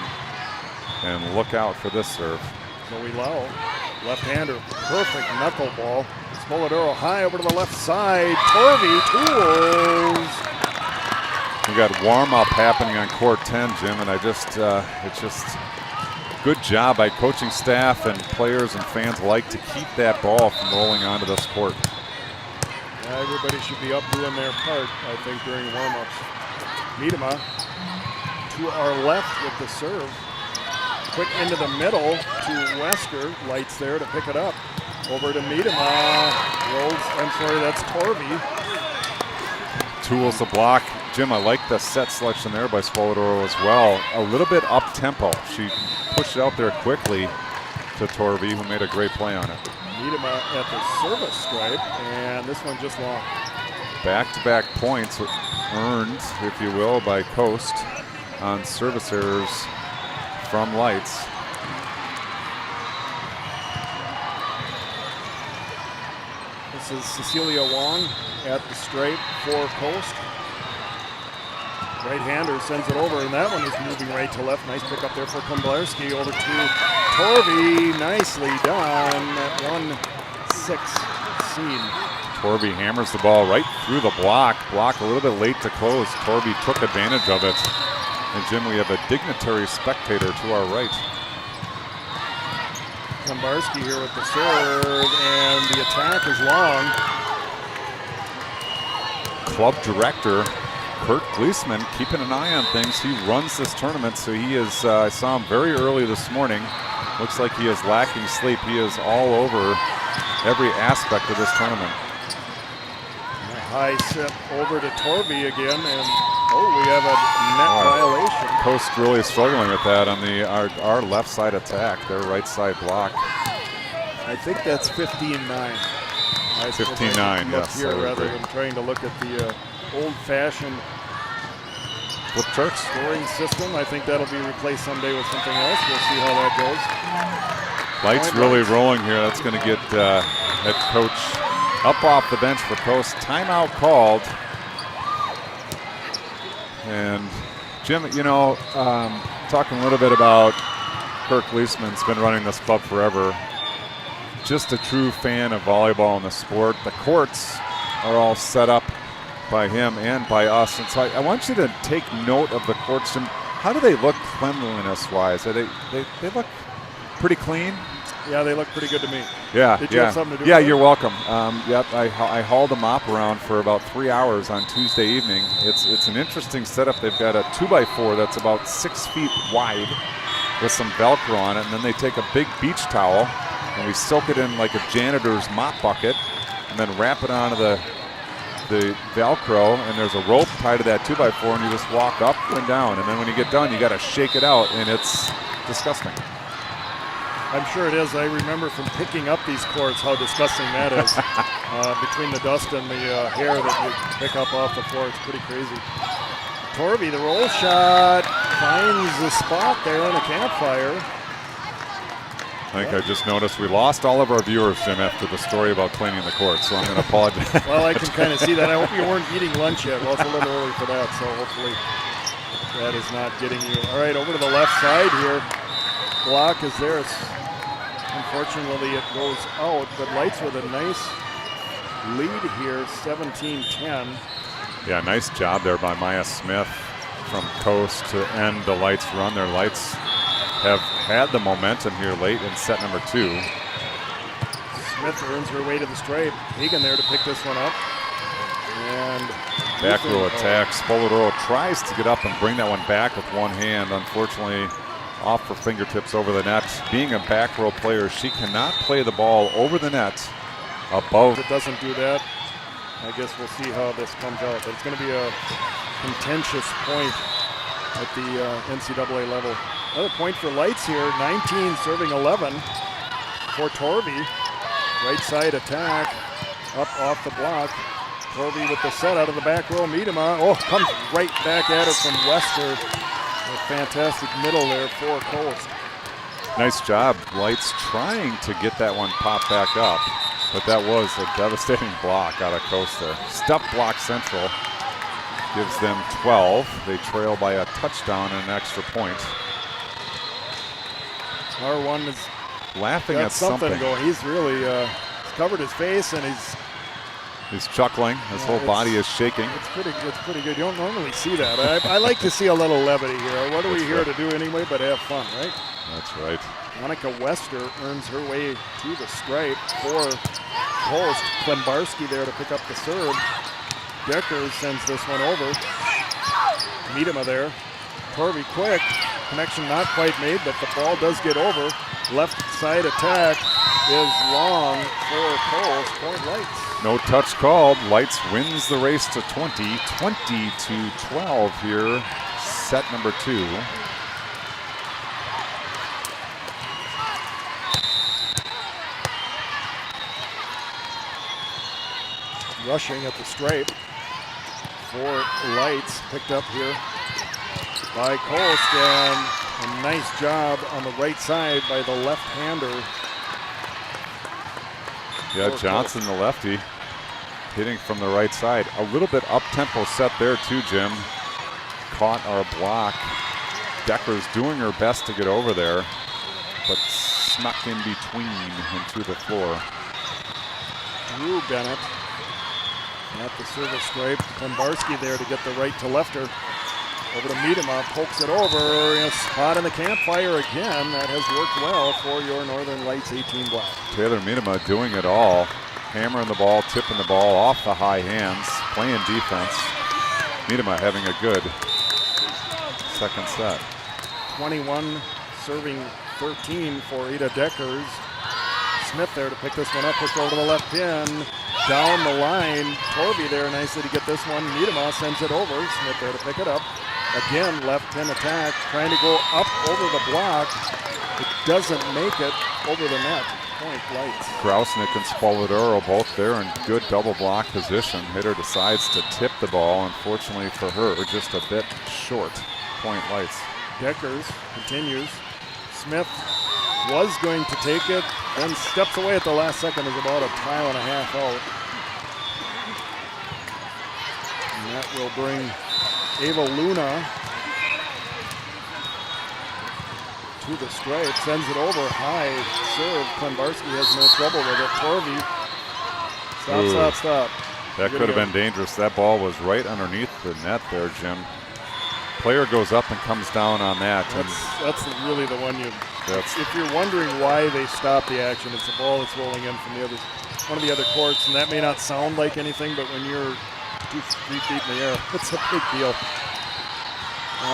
Speaker 1: And look out for this serve.
Speaker 2: Zoe Lau, left-hander, perfect knuckleball. Spoladoro high over to the left side. Torvey tools.
Speaker 1: We got warm-up happening on court 10, Jim, and it's just good job by coaching staff and players and fans alike to keep that ball from rolling onto this court.
Speaker 2: Yeah, everybody should be up doing their part, I think, during warm-ups. Miedema to our left with the serve. Quick into the middle to Wesker. Lights there to pick it up. Over to Miedema. Rolls, I'm sorry, that's Torvey.
Speaker 1: Tools the block. Jim, I like the set selection there by Spoladoro as well. A little bit up-tempo. She pushed it out there quickly to Torvey, who made a great play on it.
Speaker 2: Miedema at the service stripe, and this one just long.
Speaker 1: Back-to-back points earned, if you will, by Coast on service errors from Lights.
Speaker 2: This is Cecilia Wong at the stripe for Coast. Right-hander sends it over, and that one is moving right to left. Nice pick up there for Kumblarski. Over to Torvey. Nicely done at 1-6 scene.
Speaker 1: Torvey hammers the ball right through the block. Block a little bit late to close. Torvey took advantage of it. And Jim, we have a dignitary spectator to our right.
Speaker 2: Kumblarski here with the serve, and the attack is long.
Speaker 1: Club director Kurt Gleesman keeping an eye on things. He runs this tournament, so he is, I saw him very early this morning. Looks like he is lacking sleep. He is all over every aspect of this tournament.
Speaker 2: High set over to Torvey again, and we have a net violation.
Speaker 1: Coast really struggling with that on the our left side attack, their right side block.
Speaker 2: I think that's 15-9.
Speaker 1: 15-9, yes.
Speaker 2: Here rather than trying to look at the old-fashioned
Speaker 1: flip chart
Speaker 2: scoring system. I think that'll be replaced someday with something else. We'll see how that goes.
Speaker 1: Lights really rolling here. That's going to get head coach up off the bench for Coast. Timeout called. And Jim, you know, talking a little bit about Kirk Gleesman's been running this club forever. Just a true fan of volleyball and the sport. The courts are all set up by him and by us. And so I want you to take note of the courts. Jim, how do they look cleanliness-wise? They look pretty clean?
Speaker 2: Yeah, they look pretty good to me.
Speaker 1: Yeah,
Speaker 2: Did you have something to do
Speaker 1: yeah,
Speaker 2: with it?
Speaker 1: you're welcome. Yep, I hauled a mop around for about 3 hours on Tuesday evening. It's an interesting setup. They've got a 2x4 that's about 6 feet wide with some Velcro on it, and then they take a big beach towel and we soak it in like a janitor's mop bucket and then wrap it onto the Velcro, and there's a rope tied to that 2x4, and you just walk up and down, and then when you get done, you got to shake it out, and it's disgusting.
Speaker 2: I'm sure it is. I remember from picking up these courts how disgusting that is. Between the dust and the hair that you pick up off the floor, it's pretty crazy. Torvey, the roll shot, finds the spot there on a campfire.
Speaker 1: I think I just noticed we lost all of our viewers, Jim, after the story about cleaning the court, so I'm going to apologize.
Speaker 2: Well, I can kind of see that. I hope you weren't eating lunch yet. Well, it's a little early for that, so hopefully that is not getting you. All right, over to the left side here. Block is there. Unfortunately, it goes out, but Lights with a nice lead here, 17-10.
Speaker 1: Yeah, nice job there by Maya Smith from Coast to end the Lights run. Their Lights have had the momentum here late in set number 2.
Speaker 2: Smith earns her way to the stripe. Hagan there to pick this one up. And
Speaker 1: back row attack. Spoladoro tries to get up and bring that one back with one hand. Unfortunately, off her fingertips over the net. Being a back row player, she cannot play the ball over the net above.
Speaker 2: If it doesn't do that, I guess we'll see how this comes out. But it's going to be a contentious point at the NCAA level. Another point for Lights here, 19 serving 11 for Torvey. Right side attack, up off the block. Torvey with the set out of the back row. Miedema, comes right back at her from Wester. A fantastic middle there for Coast.
Speaker 1: Nice job, Lights, trying to get that one popped back up, but that was a devastating block out of Coast there. Step block Central gives them 12. They trail by a touchdown and an extra point.
Speaker 2: R1 is
Speaker 1: laughing
Speaker 2: got
Speaker 1: at something.
Speaker 2: Going. He's really he's covered his face and
Speaker 1: he's chuckling. His whole body is shaking.
Speaker 2: It's pretty good. You don't normally see that. I like to see a little levity here. What are we here to do anyway but have fun, right?
Speaker 1: That's right.
Speaker 2: Monica Wester earns her way to the stripe for Post. Klembarski there to pick up the serve. Decker sends this one over. Miedema there. Torvey quick. Connection not quite made, but the ball does get over. Left side attack is long for Post. Point Lights.
Speaker 1: No touch called. Lights wins the race to 20-12 here. Set number 2.
Speaker 2: Rushing at the stripe for Lights, picked up here by Coast, and a nice job on the right side by the left-hander.
Speaker 1: Yeah, Johnson, the lefty, hitting from the right side. A little bit up-tempo set there too, Jim. Caught our block. Decker's doing her best to get over there, but snuck in between and to the floor.
Speaker 2: Drew Bennett at the service stripe. Klembarski there to get the right to lefter. Over to Miedema, pokes it over. A spot in the campfire again. That has worked well for your Northern Lights 18 Black.
Speaker 1: Taylor Miedema doing it all. Hammering the ball, tipping the ball off the high hands, playing defense. Miedema having a good second set.
Speaker 2: 21 serving 13 for Ada Deckers. Smith there to pick this one up, pushed over to the left pin. Down the line, Torvey there nicely to get this one. Miedema sends it over. Smith there to pick it up. Again, left pin attack, trying to go up over the block. It doesn't make it over the net. Point Lights.
Speaker 1: Krausnick and Spoladoro both there in good double block position. Hitter decides to tip the ball. Unfortunately for her, just a bit short. Point Lights.
Speaker 2: Deckers continues. Smith was going to take it, then steps away at the last second. Is about a tile and a half out. And that will bring Ava Luna to the stripe, sends it over high serve. Klembarski has no trouble with it. Torvey, stop.
Speaker 1: That could have been dangerous. That ball was right underneath the net there, Jim. Player goes up and comes down on that.
Speaker 2: That's really the one you. If you're wondering why they stopped the action, it's a ball that's rolling in from one of the other courts, and that may not sound like anything, but when you're 2-3 feet in the air, it's a big deal.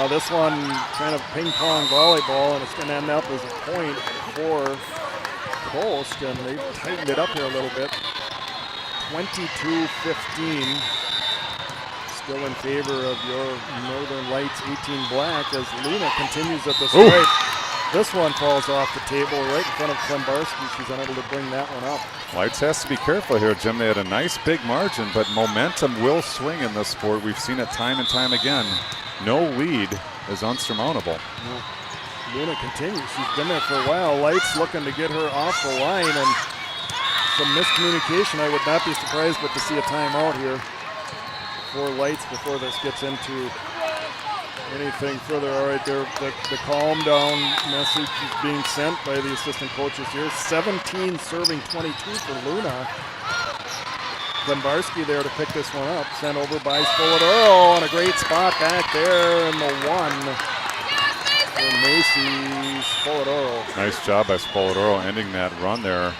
Speaker 2: This one kind of ping pong volleyball, and it's going to end up as a point for Post, and they've tightened it up here a little bit. 22-15. Still in favor of your Northern Lights 18 Black as Luna continues at the stripe. This one falls off the table right in front of Klembarski. She's unable to bring that one up.
Speaker 1: Lights has to be careful here, Jim. They had a nice big margin, but momentum will swing in this sport. We've seen it time and time again. No lead is unsurmountable.
Speaker 2: No. Luna continues. She's been there for a while. Lights looking to get her off the line, and some miscommunication. I would not be surprised but to see a timeout here for Lights before this gets into anything further. All right, the calm down message is being sent by the assistant coaches here. 17 serving 22 for Luna. Klembarski there to pick this one up. Sent over by Spoladoro, and a great spot back there in the one for Macy Spoladoro.
Speaker 1: Nice job by Spoladoro ending that run there.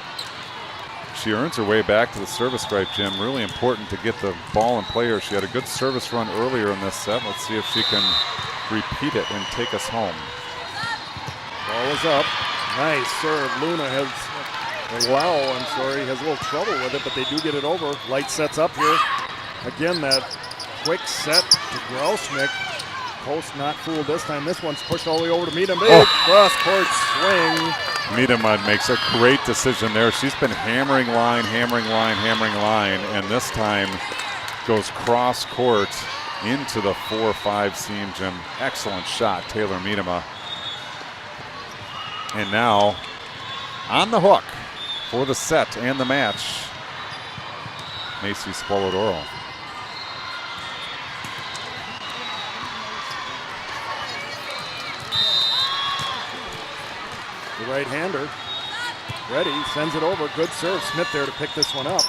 Speaker 1: She earns her way back to the service stripe, Jim. Really important to get the ball in play here. She had a good service run earlier in this set. Let's see if she can repeat it and take us home.
Speaker 2: Ball is up. Nice serve. Luna has a little trouble with it, but they do get it over. Light sets up here. Again, that quick set to Grausnick. Post not fooled this time. This one's pushed all the way over to Miedema. Cross-court swing.
Speaker 1: Miedema makes a great decision there. She's been hammering line, and this time goes cross-court into the 4-5 seam, Jim. Excellent shot, Taylor Miedema. And now on the hook for the set and the match, Macy Spolodoro.
Speaker 2: The right-hander, ready, sends it over. Good serve. Smith there to pick this one up.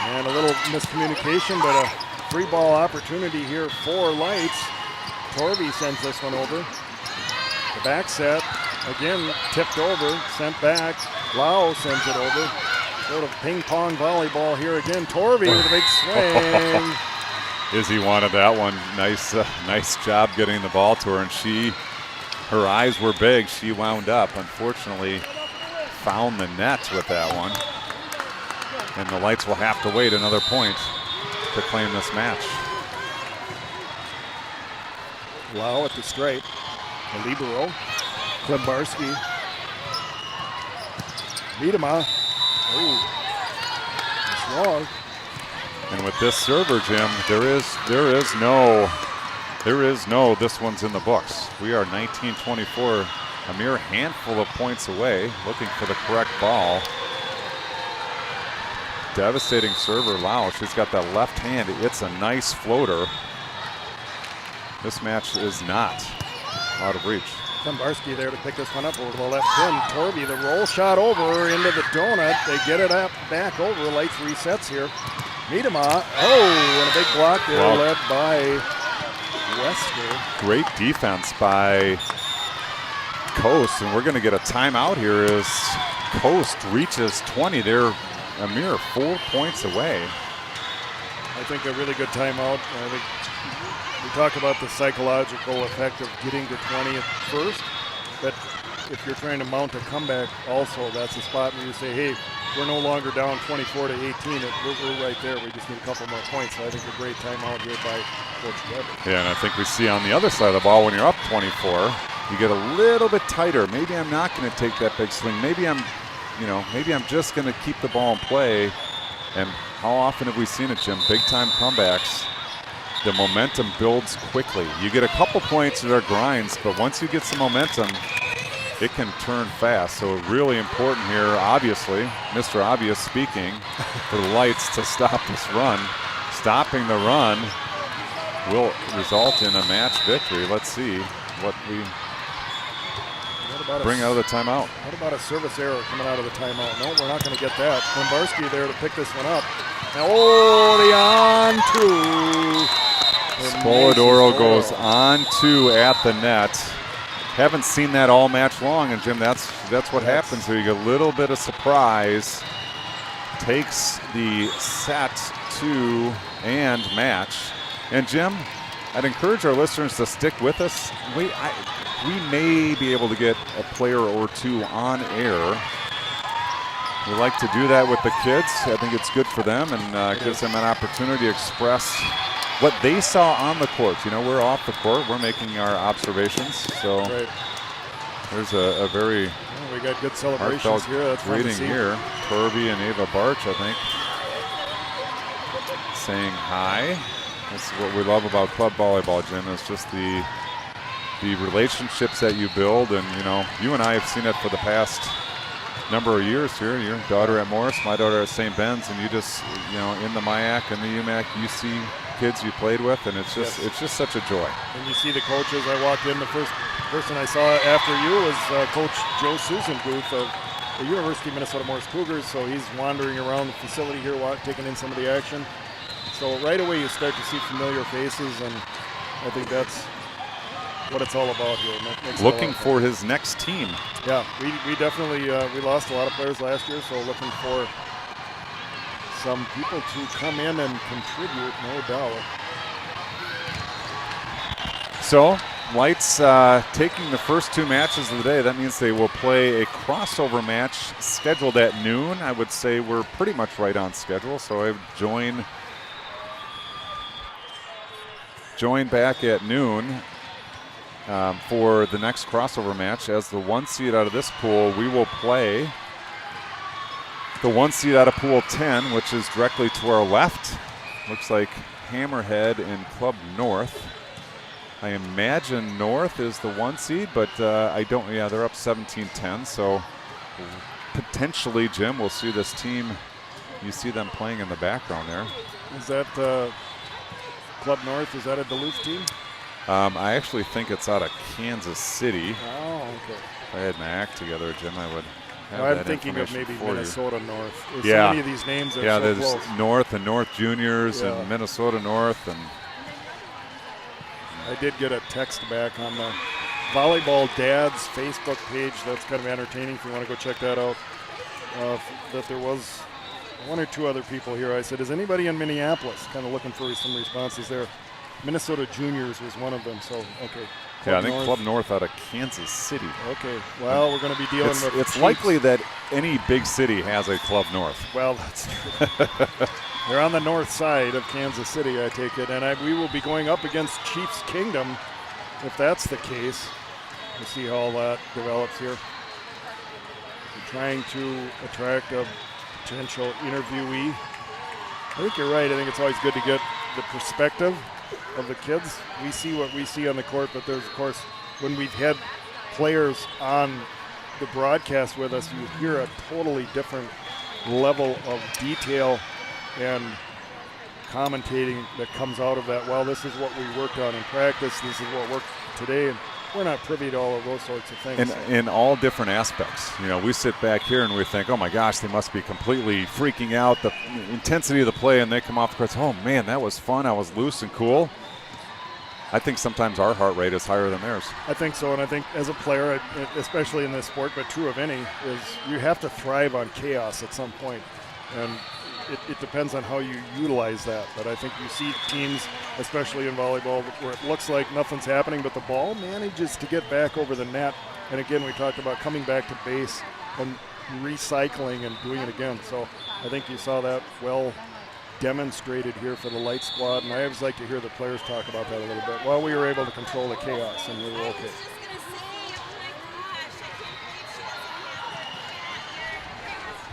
Speaker 2: And a little miscommunication, but a free ball opportunity here for Lights. Torvey sends this one over. The back set, again, tipped over, sent back. Lau sends it over. Sort of ping-pong volleyball here again. Torvey with a big swing.
Speaker 1: Izzy wanted that one. Nice job getting the ball to her, and her eyes were big. She wound up, unfortunately, found the net with that one. And the Lights will have to wait another point to claim this match.
Speaker 2: Lau at the straight. The libero. Klembarski. Miedema. Oh, it's long.
Speaker 1: And with this server, Jim, there is no this one's in the books. We are 19-24, a mere handful of points away, looking for the correct ball. Devastating server, Lau. She's got that left hand. It's a nice floater. This match is not out of reach.
Speaker 2: Klembarski there to pick this one up over to the left pin. Torvey, the roll shot over into the donut. They get it up, back over. Lights resets here. Miedema, and a big block there led by Wester.
Speaker 1: Great defense by Coast, and we're going to get a timeout here as Coast reaches 20. They're a mere 4 points away.
Speaker 2: I think a really good timeout. I think we talk about the psychological effect of getting to 20 at first, but if you're trying to mount a comeback also, that's a spot where you say, hey, we're no longer down 24 to 18. We're right there. We just need a couple more points. So I think a great timeout here by Coach Weber.
Speaker 1: Yeah, and I think we see on the other side of the ball when you're up 24, you get a little bit tighter. Maybe I'm not going to take that big swing. Maybe I'm just going to keep the ball in play. And how often have we seen it, Jim? Big time comebacks. The momentum builds quickly. You get a couple points that are grinds, but once you get some momentum, it can turn fast. So really important here, obviously, Mr. Obvious speaking, for the Lights to stop this run. Stopping the run will result in a match victory. Let's see what we bring out of the timeout.
Speaker 2: What about a service error coming out of the timeout? No, we're not going to get that. Klembarski there to pick this one up. Now, the on-two.
Speaker 1: Spolodoro goes on two at the net. Haven't seen that all match long, and Jim, that's what happens here. You get a little bit of surprise. Takes the set to and match. And Jim, I'd encourage our listeners to stick with us. We may be able to get a player or two on air. We like to do that with the kids. I think it's good for them and gives them an opportunity to express what they saw on the court. You know, we're off the court. We're making our observations. So there's a very
Speaker 2: we got good celebrations here. That's
Speaker 1: greeting here. Torvey and Ava Barch, I think, saying hi. That's what we love about club volleyball, Jim. It's just the relationships that you build, and you and I have seen it for the past number of years here. Your daughter at Morris, my daughter at St. Ben's, and you just in the MIAC and the UMAC, you see kids you played with, and it's just such a joy.
Speaker 2: And you see the coaches. I walked in, the first person I saw after you was Coach Joe Susan Booth of the University of Minnesota Morris Cougars. So he's wandering around the facility here, taking in some of the action. So right away you start to see familiar faces, and I think that's what it's all about here.
Speaker 1: Looking for his next team.
Speaker 2: Yeah, we definitely we lost a lot of players last year, so looking for some people to come in and contribute, no doubt.
Speaker 1: So, Lights taking the first two matches of the day. That means they will play a crossover match scheduled at noon. I would say we're pretty much right on schedule, so I would join back at noon for the next crossover match. As the 1 seed out of this pool, we will play the 1 seed out of Pool 10, which is directly to our left. Looks like Hammerhead and Club North. I imagine North is the 1 seed, but I don't. Yeah, they're up 17-10. So potentially, Jim, we'll see this team. You see them playing in the background there.
Speaker 2: Is that Club North? Is that a Duluth team?
Speaker 1: I actually think it's out of Kansas City.
Speaker 2: Oh, okay.
Speaker 1: If I had my act together, Jim, I would have
Speaker 2: I'm
Speaker 1: that
Speaker 2: thinking of
Speaker 1: information
Speaker 2: maybe
Speaker 1: for you.
Speaker 2: Minnesota North. There's
Speaker 1: Yeah.
Speaker 2: so many of these names are
Speaker 1: Yeah,
Speaker 2: so
Speaker 1: there's
Speaker 2: close.
Speaker 1: North and North Juniors
Speaker 2: Yeah.
Speaker 1: and Minnesota North. And
Speaker 2: I did get a text back on the Volleyball Dads Facebook page. That's kind of entertaining if you want to go check that out. That there was one or two other people here. I said, is anybody in Minneapolis? Kind of looking for some responses there. Minnesota Juniors was one of them, so okay.
Speaker 1: yeah, I think Club North out of Kansas City.
Speaker 2: Okay, well, we're going to be dealing with
Speaker 1: It's
Speaker 2: Chiefs.
Speaker 1: likely that any big city has a Club North.
Speaker 2: Well, that's true. They're on the north side of Kansas City, I take it, and we will be going up against Chiefs Kingdom if that's the case. We'll see how all that develops here. We're trying to attract a potential interviewee. I think you're right. I think it's always good to get the perspective of the kids. We see what we see on the court, but there's, of course, when we've had players on the broadcast with us, you hear a totally different level of detail and commentating that comes out of that. Well, this is what we worked on in practice. This is what worked today. And we're not privy to all of those sorts of things.
Speaker 1: In all different aspects. You know, we sit back here and we think, oh my gosh, they must be completely freaking out, the intensity of the play, and they come off the court, oh man, that was fun, I was loose and cool. I think sometimes our heart rate is higher than theirs.
Speaker 2: I think so, and I think as a player, especially in this sport, but true of any, is you have to thrive on chaos at some point. And it depends on how you utilize that. But I think you see teams, especially in volleyball, where it looks like nothing's happening, but the ball manages to get back over the net. And again, we talked about coming back to base and recycling and doing it again. So I think you saw that well demonstrated here for the Light Squad. And I always like to hear the players talk about that a little bit. Well, we were able to control the chaos, and we were okay.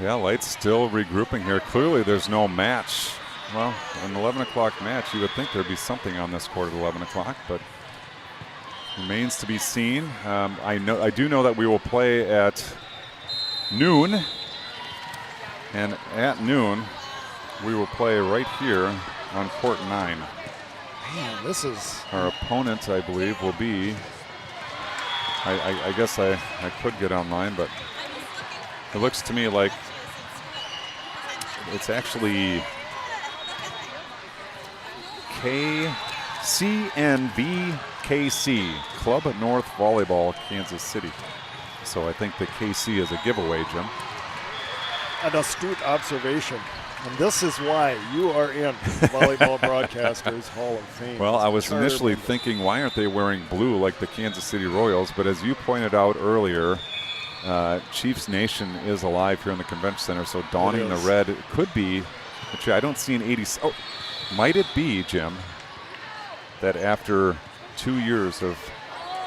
Speaker 1: Yeah, Light's still regrouping here. Clearly there's no match. Well, an 11 o'clock match, you would think there'd be something on this court at 11 o'clock, but remains to be seen. I do know that we will play at noon, and at noon we will play right here on court 9.
Speaker 2: Man, this is...
Speaker 1: Our opponent, I believe, will be, I guess I could get online, but it looks to me like it's actually CNVKC, Club North Volleyball, Kansas City. So I think the KC is a giveaway, Jim.
Speaker 2: An astute observation. And this is why you are in Volleyball Broadcasters Hall of Fame.
Speaker 1: Well, I was initially thinking, why aren't they wearing blue like the Kansas City Royals? But as you pointed out earlier, Chiefs Nation is alive here in the Convention Center, so donning the red could be. I don't see an 80. Oh, might it be, Jim, that after 2 years of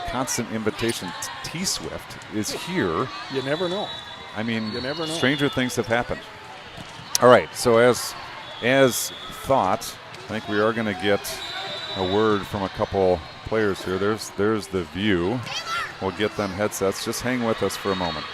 Speaker 1: constant invitation, T-Swift is here?
Speaker 2: You never know.
Speaker 1: I mean,
Speaker 2: you never know.
Speaker 1: Stranger things have happened. All right, so as thought, I think we are going to get a word from a couple players here. There's the view. We'll get them headsets. Just hang with us for a moment.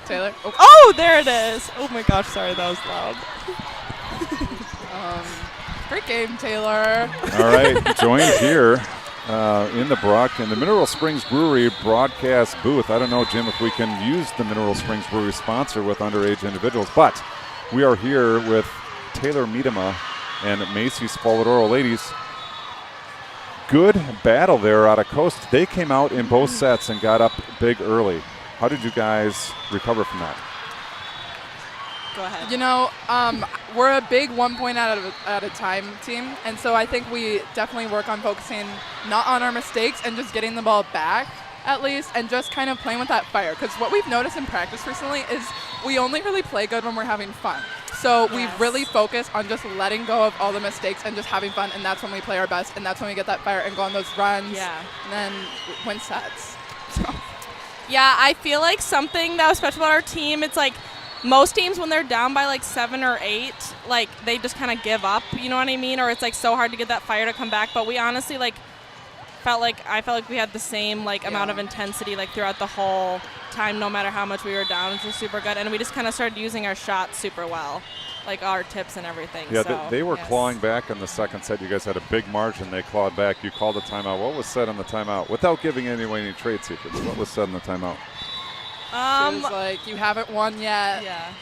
Speaker 4: Taylor. Oh, there it is. Oh my gosh, sorry, that was loud. Great game, Taylor.
Speaker 1: All right, joined here in the Mineral Springs Brewery broadcast booth. I don't know, Jim, if we can use the Mineral Springs Brewery sponsor with underage individuals, but we are here with Taylor Miedema and Macy Spoladoro. Ladies, good battle there out of Coast. They came out in both sets and got up big early. How did you guys recover from that?
Speaker 4: Go ahead. You know, we're a big 1 point at a time team, and so I think we definitely work on focusing not on our mistakes and just getting the ball back at least, and just kind of playing with that fire. Because what we've noticed in practice recently is we only really play good when we're having fun. So we've really focused on just letting go of all the mistakes and just having fun, and that's when we play our best, and that's when we get that fire and go on those runs, and then win sets. So.
Speaker 5: Yeah, I feel like something that was special about our team, it's like most teams when they're down by like 7 or 8, like they just kind of give up, you know what I mean? Or it's like so hard to get that fire to come back. But we honestly I felt like we had the same amount of intensity like throughout the whole time, no matter how much we were down, which was super good. And we just kind of started using our shots super well, like our tips and everything.
Speaker 1: Yeah,
Speaker 5: so,
Speaker 1: they were clawing back in the second set. You guys had a big margin. They clawed back. You called a timeout. What was said on the timeout? Without giving anyone any trade secrets, what was said in the timeout?
Speaker 4: She was like, you haven't won yet.
Speaker 5: Yeah.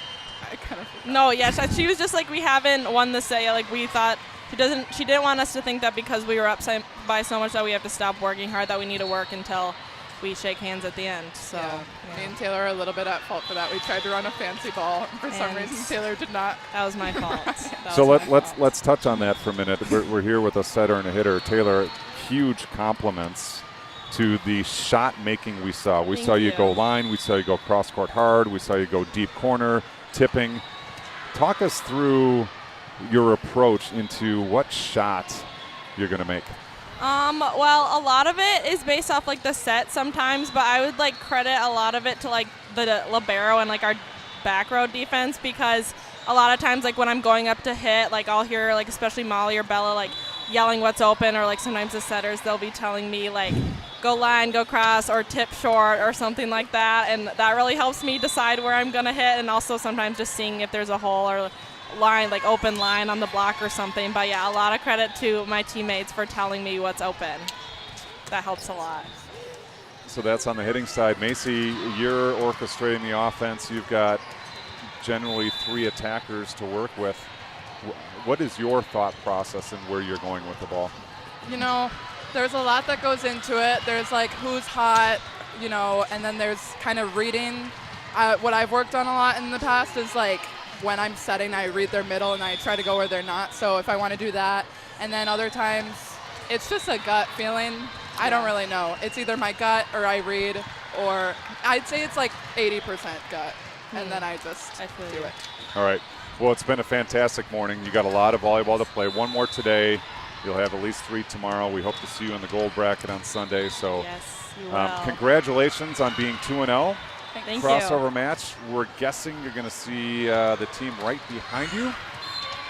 Speaker 4: I kind of
Speaker 5: No, yeah, she was just like, we haven't won the set. Like we thought she didn't want us to think that because we were up by so much that we have to stop working hard, that we need to work until we shake hands at the end. So
Speaker 4: me and Taylor are a little bit at fault for that. We tried to run a fancy ball, and for some reason Taylor did not.
Speaker 5: That was my fault.
Speaker 1: So let's touch on that for a minute. We're here with a setter and a hitter. Taylor, huge compliments to the shot making we saw. We saw you go line, we saw you go cross court hard, we saw you go deep corner, tipping. Talk us through your approach into what shot you're going to make.
Speaker 5: Well, a lot of it is based off the set sometimes, but I would credit a lot of it to the libero and our back row defense, because a lot of times when I'm going up to hit, I'll hear especially Molly or Bella yelling what's open, or sometimes the setters, they'll be telling me go line, go cross, or tip short or something like that, and that really helps me decide where I'm gonna hit, and also sometimes just seeing if there's a hole or line, open line on the block or something. But yeah, a lot of credit to my teammates for telling me what's open. That helps a lot.
Speaker 1: So that's on the hitting side. Macy, you're orchestrating the offense. You've got generally 3 attackers to work with. What is your thought process and where you're going with the ball?
Speaker 4: There's a lot that goes into it. There's who's hot, and then there's kind of reading. What I've worked on a lot in the past is when I'm setting, I read their middle and I try to go where they're not. So if I want to do that, and then other times it's just a gut feeling. I don't really know. It's either my gut or I read, or I'd say it's 80% gut, and then I just do it.
Speaker 1: All right. Well, it's been a fantastic morning. You got a lot of volleyball to play. One more today. You'll have at least 3 tomorrow. We hope to see you in the gold bracket on Sunday. So
Speaker 5: yes, you will.
Speaker 1: Congratulations on being 2-0.
Speaker 5: Thank
Speaker 1: Crossover
Speaker 5: you.
Speaker 1: match. We're guessing you're going to see the team right behind you,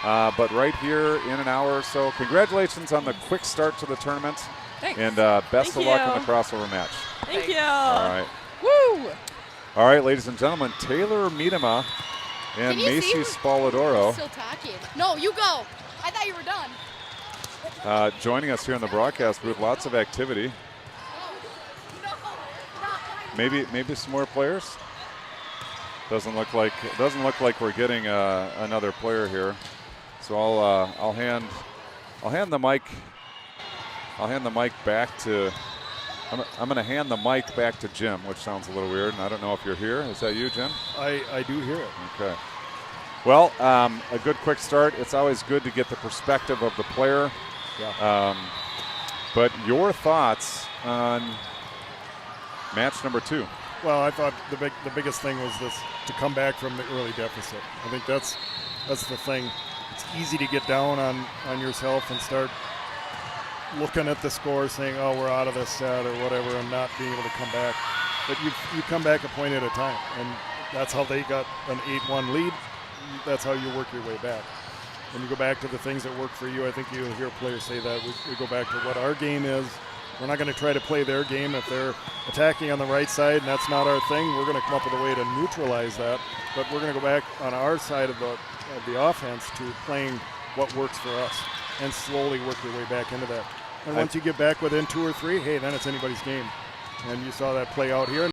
Speaker 1: but right here in an hour or so. Congratulations on the quick start to the tournament.
Speaker 4: Thanks.
Speaker 1: And best of luck in the crossover match.
Speaker 5: Thank you.
Speaker 1: All right.
Speaker 4: Woo!
Speaker 1: All right, ladies and gentlemen, Taylor Miedema and Macy Spalladoro.
Speaker 6: Still talking. No, you go. I thought you were done.
Speaker 1: Joining us here in the broadcast booth. Lots of activity. Maybe some more players. Doesn't look like we're getting another player here. So I'll hand the mic. I'll hand the mic back to. I'm going to hand the mic back to Jim, which sounds a little weird, and I don't know if you're here. Is that you, Jim?
Speaker 2: I do hear it.
Speaker 1: Okay. Well, a good quick start. It's always good to get the perspective of the player.
Speaker 2: Yeah.
Speaker 1: But your thoughts on match number 2?
Speaker 2: Well, I thought the biggest thing was this, to come back from the early deficit. I think that's the thing. It's easy to get down on yourself and start looking at the score saying, oh, we're out of this set or whatever, and not being able to come back. But you come back a point at a time, and that's how they got an 8-1 lead. That's how you work your way back. When you go back to the things that work for you, I think you'll hear players say that. We go back to what our game is. We're not going to try to play their game. If they're attacking on the right side and that's not our thing, we're going to come up with a way to neutralize that. But we're going to go back on our side of the offense to playing what works for us and slowly work your way back into that. And once you get back within 2 or 3, hey, then it's anybody's game. And you saw that play out here.